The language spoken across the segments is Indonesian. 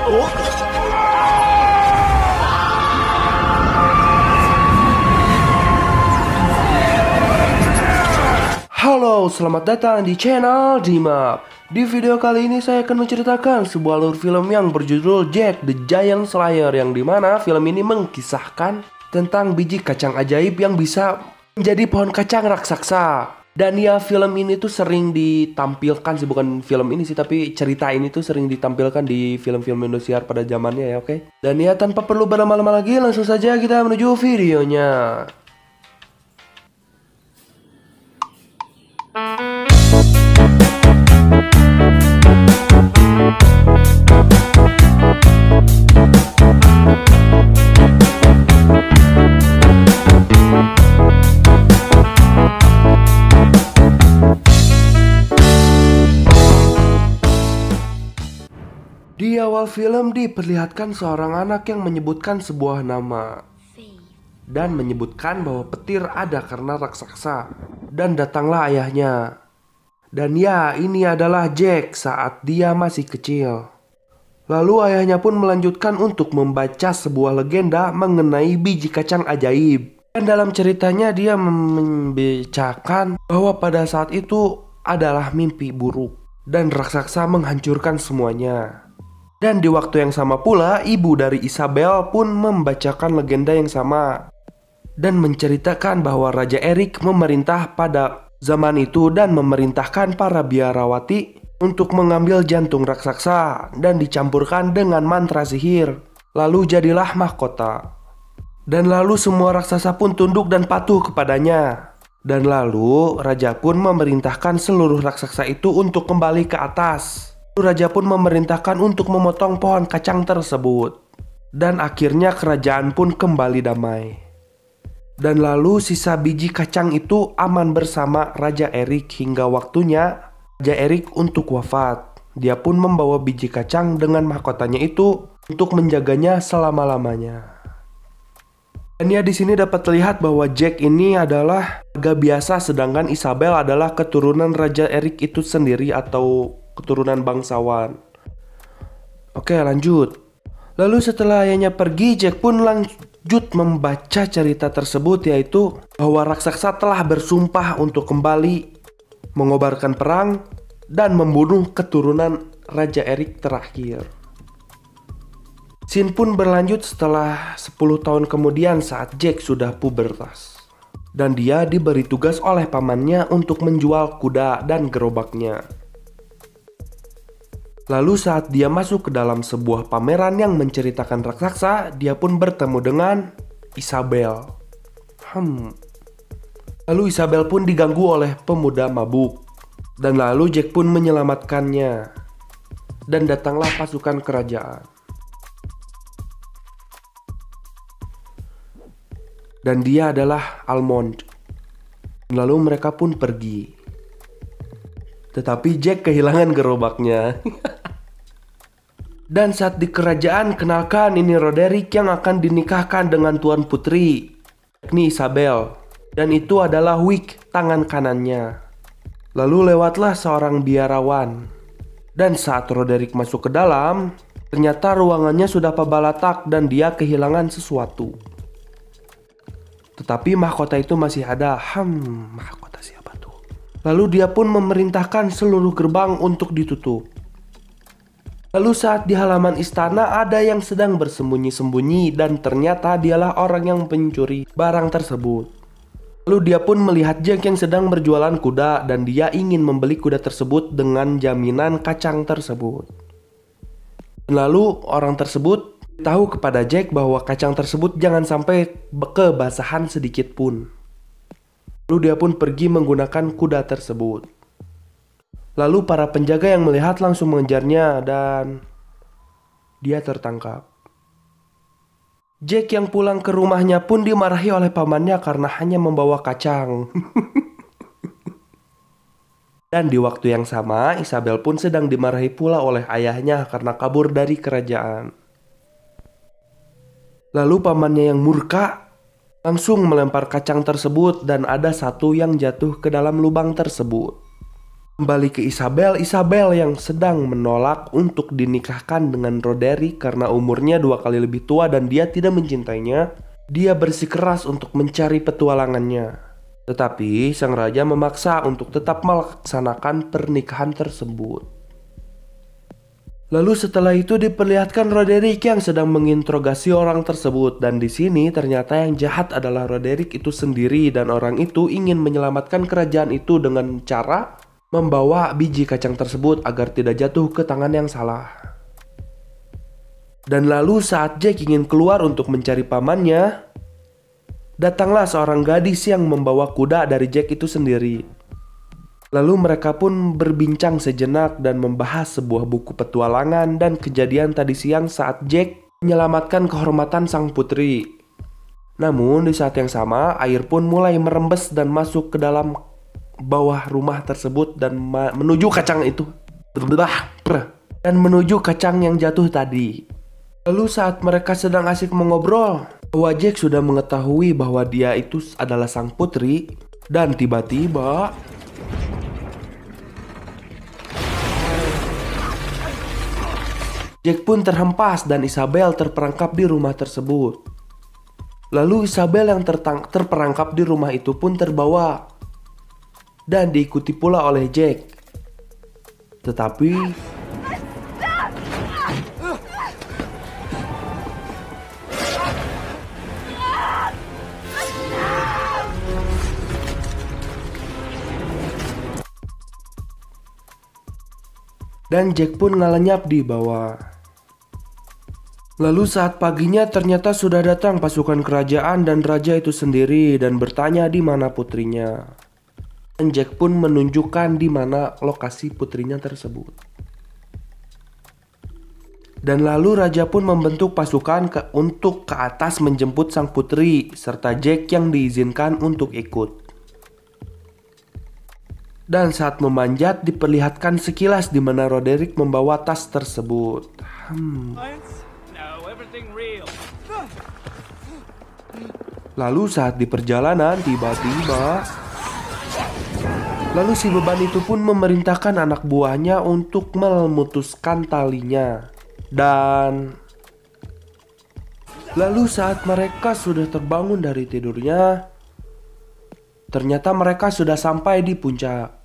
Halo, selamat datang di channel Dimap. Di video kali ini saya akan menceritakan sebuah alur film yang berjudul Jack the Giant Slayer, yang dimana film ini mengkisahkan tentang biji kacang ajaib yang bisa menjadi pohon kacang raksasa. Dan ya, film ini tuh sering ditampilkan sih, bukan film ini sih, tapi cerita ini tuh sering ditampilkan di film-film Indosiar pada zamannya ya, oke? Dan ya, tanpa perlu berlama-lama lagi, langsung saja kita menuju videonya. Di awal film diperlihatkan seorang anak yang menyebutkan sebuah nama dan menyebutkan bahwa petir ada karena raksasa, dan datanglah ayahnya. Dan ya, ini adalah Jack saat dia masih kecil. Lalu ayahnya pun melanjutkan untuk membaca sebuah legenda mengenai biji kacang ajaib. Dan dalam ceritanya dia membacakan bahwa pada saat itu adalah mimpi buruk dan raksasa menghancurkan semuanya. Dan di waktu yang sama pula, ibu dari Isabel pun membacakan legenda yang sama dan menceritakan bahwa Raja Erik memerintah pada zaman itu dan memerintahkan para biarawati untuk mengambil jantung raksasa dan dicampurkan dengan mantra sihir. Lalu jadilah mahkota. Dan lalu semua raksasa pun tunduk dan patuh kepadanya. Dan lalu raja pun memerintahkan seluruh raksasa itu untuk kembali ke atas. Raja pun memerintahkan untuk memotong pohon kacang tersebut. Dan akhirnya kerajaan pun kembali damai. Dan lalu sisa biji kacang itu aman bersama Raja Erik hingga waktunya Raja Erik untuk wafat. Dia pun membawa biji kacang dengan mahkotanya itu untuk menjaganya selama-lamanya. Dan ya, di sini dapat terlihat bahwa Jack ini adalah warga biasa, sedangkan Isabel adalah keturunan Raja Erik itu sendiri atau keturunan bangsawan. Oke, lanjut. Lalu setelah ayahnya pergi, Jack pun lanjut membaca cerita tersebut, yaitu bahwa raksasa telah bersumpah untuk kembali mengobarkan perang dan membunuh keturunan Raja Erik terakhir. Scene pun berlanjut setelah 10 tahun kemudian saat Jack sudah pubertas. Dan dia diberi tugas oleh pamannya untuk menjual kuda dan gerobaknya. Lalu saat dia masuk ke dalam sebuah pameran yang menceritakan raksasa, dia pun bertemu dengan Isabel. Lalu Isabel pun diganggu oleh pemuda mabuk. Dan lalu Jack pun menyelamatkannya. Dan datanglah pasukan kerajaan. Dan dia adalah Almond. Lalu mereka pun pergi. Tetapi Jack kehilangan gerobaknya. Dan saat di kerajaan, kenalkan ini Roderick yang akan dinikahkan dengan Tuan Putri, yakni Isabel. Dan itu adalah Wick, tangan kanannya. Lalu lewatlah seorang biarawan. Dan saat Roderick masuk ke dalam, ternyata ruangannya sudah pabalatak dan dia kehilangan sesuatu. Tetapi mahkota itu masih ada. Mahkota siapa tuh? Lalu dia pun memerintahkan seluruh gerbang untuk ditutup. Lalu saat di halaman istana ada yang sedang bersembunyi-sembunyi dan ternyata dialah orang yang mencuri barang tersebut. Lalu dia pun melihat Jack yang sedang berjualan kuda dan dia ingin membeli kuda tersebut dengan jaminan kacang tersebut. Lalu orang tersebut tahu kepada Jack bahwa kacang tersebut jangan sampai kebasahan sedikit pun. Lalu dia pun pergi menggunakan kuda tersebut. Lalu para penjaga yang melihat langsung mengejarnya dan dia tertangkap. Jack yang pulang ke rumahnya pun dimarahi oleh pamannya karena hanya membawa kacang. Dan di waktu yang sama, Isabel pun sedang dimarahi pula oleh ayahnya karena kabur dari kerajaan. Lalu pamannya yang murka langsung melempar kacang tersebut dan ada satu yang jatuh ke dalam lubang tersebut. Kembali ke Isabel, Isabel yang sedang menolak untuk dinikahkan dengan Roderick karena umurnya 2 kali lebih tua dan dia tidak mencintainya. Dia bersikeras untuk mencari petualangannya. Tetapi sang raja memaksa untuk tetap melaksanakan pernikahan tersebut. Lalu setelah itu diperlihatkan Roderick yang sedang menginterogasi orang tersebut, dan di sini ternyata yang jahat adalah Roderick itu sendiri, dan orang itu ingin menyelamatkan kerajaan itu dengan cara membawa biji kacang tersebut agar tidak jatuh ke tangan yang salah. Dan lalu saat Jack ingin keluar untuk mencari pamannya, datanglah seorang gadis yang membawa kuda dari Jack itu sendiri. Lalu mereka pun berbincang sejenak dan membahas sebuah buku petualangan dan kejadian tadi siang saat Jack menyelamatkan kehormatan sang putri. Namun di saat yang sama air pun mulai merembes dan masuk ke dalam bawah rumah tersebut dan menuju kacang itu. Dan menuju kacang yang jatuh tadi. Lalu saat mereka sedang asik mengobrol, bahwa Jack sudah mengetahui bahwa dia itu adalah sang putri. Dan tiba-tiba Jack pun terhempas dan Isabel terperangkap di rumah tersebut. Lalu Isabel yang terperangkap di rumah itu pun terbawa dan diikuti pula oleh Jack. Tetapi Jack pun ngelenyap di bawah. Lalu saat paginya ternyata sudah datang pasukan kerajaan dan raja itu sendiri dan bertanya di mana putrinya. Dan Jack pun menunjukkan di mana lokasi putrinya tersebut. Dan lalu raja pun membentuk pasukan untuk ke atas menjemput sang putri serta Jack yang diizinkan untuk ikut. Dan saat memanjat diperlihatkan sekilas di mana Roderick membawa tas tersebut. Lalu saat di perjalanan tiba-tiba lalu si beban itu pun memerintahkan anak buahnya untuk memutuskan talinya. Dan lalu saat mereka sudah terbangun dari tidurnya, ternyata mereka sudah sampai di puncak.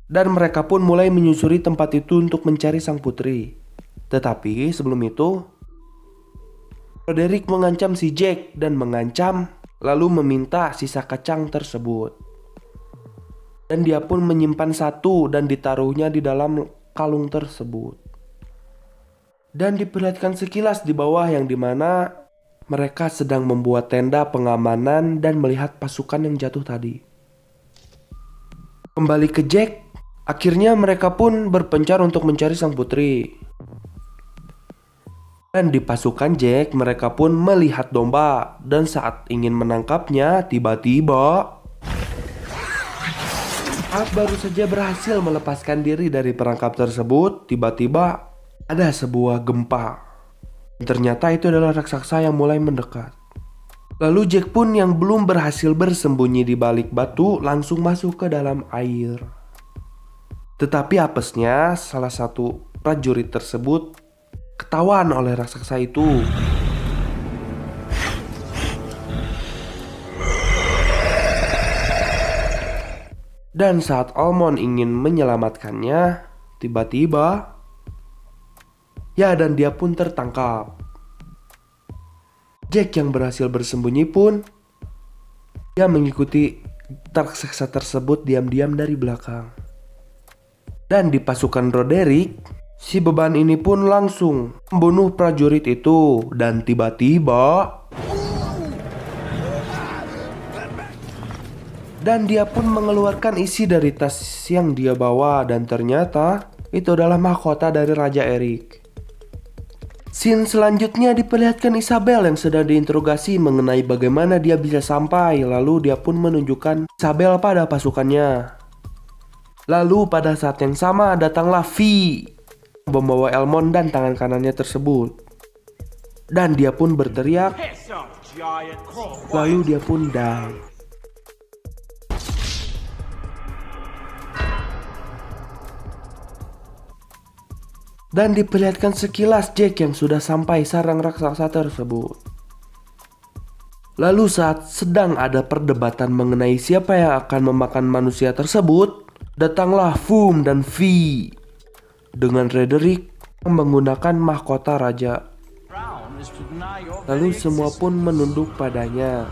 Dan mereka pun mulai menyusuri tempat itu untuk mencari sang putri. Tetapi sebelum itu Roderick mengancam si Jack dan mengancam lalu meminta sisa kacang tersebut. Dan dia pun menyimpan satu dan ditaruhnya di dalam kalung tersebut. Dan diperlihatkan sekilas di bawah yang dimana mereka sedang membuat tenda pengamanan dan melihat pasukan yang jatuh tadi. Kembali ke Jack, akhirnya mereka pun berpencar untuk mencari sang putri. Dan di pasukan Jack mereka pun melihat domba. Dan saat ingin menangkapnya tiba-tiba saat baru saja berhasil melepaskan diri dari perangkap tersebut, tiba-tiba ada sebuah gempa. Ternyata itu adalah raksasa yang mulai mendekat. Lalu Jack pun yang belum berhasil bersembunyi di balik batu langsung masuk ke dalam air. Tetapi apesnya salah satu prajurit tersebut ketahuan oleh raksasa itu. Dan saat Almond ingin menyelamatkannya, tiba-tiba dan dia pun tertangkap. Jack yang berhasil bersembunyi pun dia mengikuti raksasa tersebut diam-diam dari belakang. Dan di pasukan Roderick, si beban ini pun langsung membunuh prajurit itu. Dan tiba-tiba dia pun mengeluarkan isi dari tas yang dia bawa. Dan ternyata itu adalah mahkota dari Raja Eric. Scene selanjutnya diperlihatkan Isabel yang sedang diinterogasi mengenai bagaimana dia bisa sampai. Lalu dia pun menunjukkan Isabel pada pasukannya. Lalu pada saat yang sama datanglah V membawa Elmond dan tangan kanannya tersebut. Dan dia pun berteriak. Lalu dia pun die. Dan diperlihatkan sekilas Jack yang sudah sampai sarang raksasa tersebut. Lalu saat sedang ada perdebatan mengenai siapa yang akan memakan manusia tersebut, datanglah Foom dan Vi dengan Frederick yang menggunakan mahkota raja. Lalu semua pun menunduk padanya.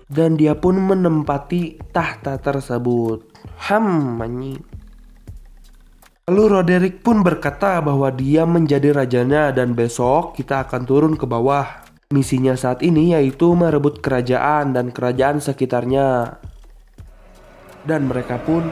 Dan dia pun menempati tahta tersebut. Anjing. Lalu Roderick pun berkata bahwa dia menjadi rajanya dan besok kita akan turun ke bawah. Misinya saat ini yaitu merebut kerajaan dan kerajaan sekitarnya. Dan mereka pun